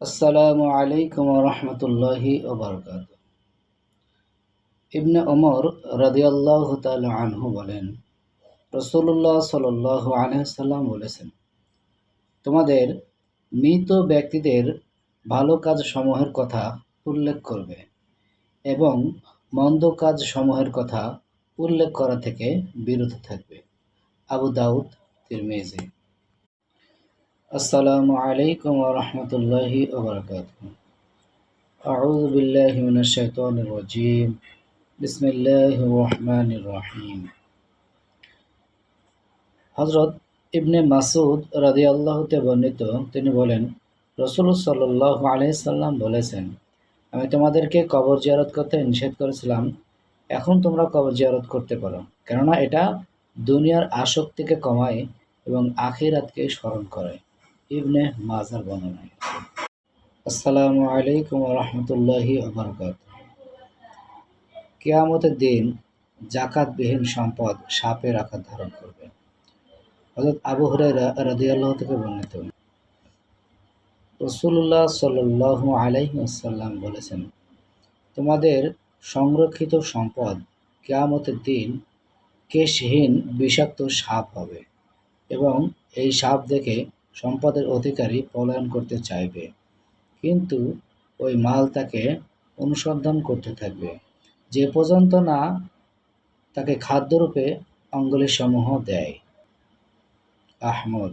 আসসালামু আলাইকুম ওয়া রাহমাতুল্লাহি ওয়া বারাকাতুহু। ইবনে ওমর রাদিয়াল্লাহু তাআলা আনহু বলেন, রাসূলুল্লাহ সাল্লাল্লাহু আলাইহি ওয়াসাল্লাম বলেছেন, তোমাদের মৃত ব্যক্তিদের ভালো কাজ সমূহের কথা উল্লেখ করবে এবং মন্দ কাজ সমূহের কথা উল্লেখ করা থেকে বিরত থাকবে। আবু দাউদ, তিরমিজি। আসসালামু আলাইকুম ওয়া রাহমাতুল্লাহি ওয়া বারাকাতুহু। আউযু বিল্লাহি মিনাশ শাইতানির রাজীম। বিসমিল্লাহির রহমানির রহিম। হযরত ইবনে মাসউদ রাদিয়াল্লাহু তে বর্ণিত, তিনি বলেন, রাসূল সাল্লাল্লাহু আলাইহি সাল্লাম বলেছেন, আমি তোমাদেরকে কবর জিয়ারত করতে নিষেধ করেছিলাম, এখন তোমরা কবর জিয়ারত করতে পারো, কেননা এটা দুনিয়ার আসক্তিকে কমায় এবং আখিরাতকে স্মরণ করে। ইবনে মাজার বর্ণনা। আসসালামু আলাইকুম ওয়া রাহমাতুল্লাহি ওয়া বারাকাতুহু। কিয়ামতের দিন যাকাতবিহীন সম্পদ সাপের আকার ধারণ করবে। হযরত আবু হুরায়রা রাদিয়াল্লাহু থেকে বর্ণিত, রাসূলুল্লাহ সাল্লাল্লাহু আলাইহি ওয়াসাল্লাম বলেছেন, তোমাদের সংরক্ষিত সম্পদ কিয়ামতের দিন কেশহীন বিষাক্ত সাপ হবে এবং এই সাপ দেখে সম্পদের অধিকারী পলায়ন করতে চাইবে, কিন্তু ওই মাল তাকে অনুসন্ধান করতে থাকবে যে পর্যন্ত না তাকে খাদ্যরূপে অঙ্গুলিসমূহ দেয়। আহমদ।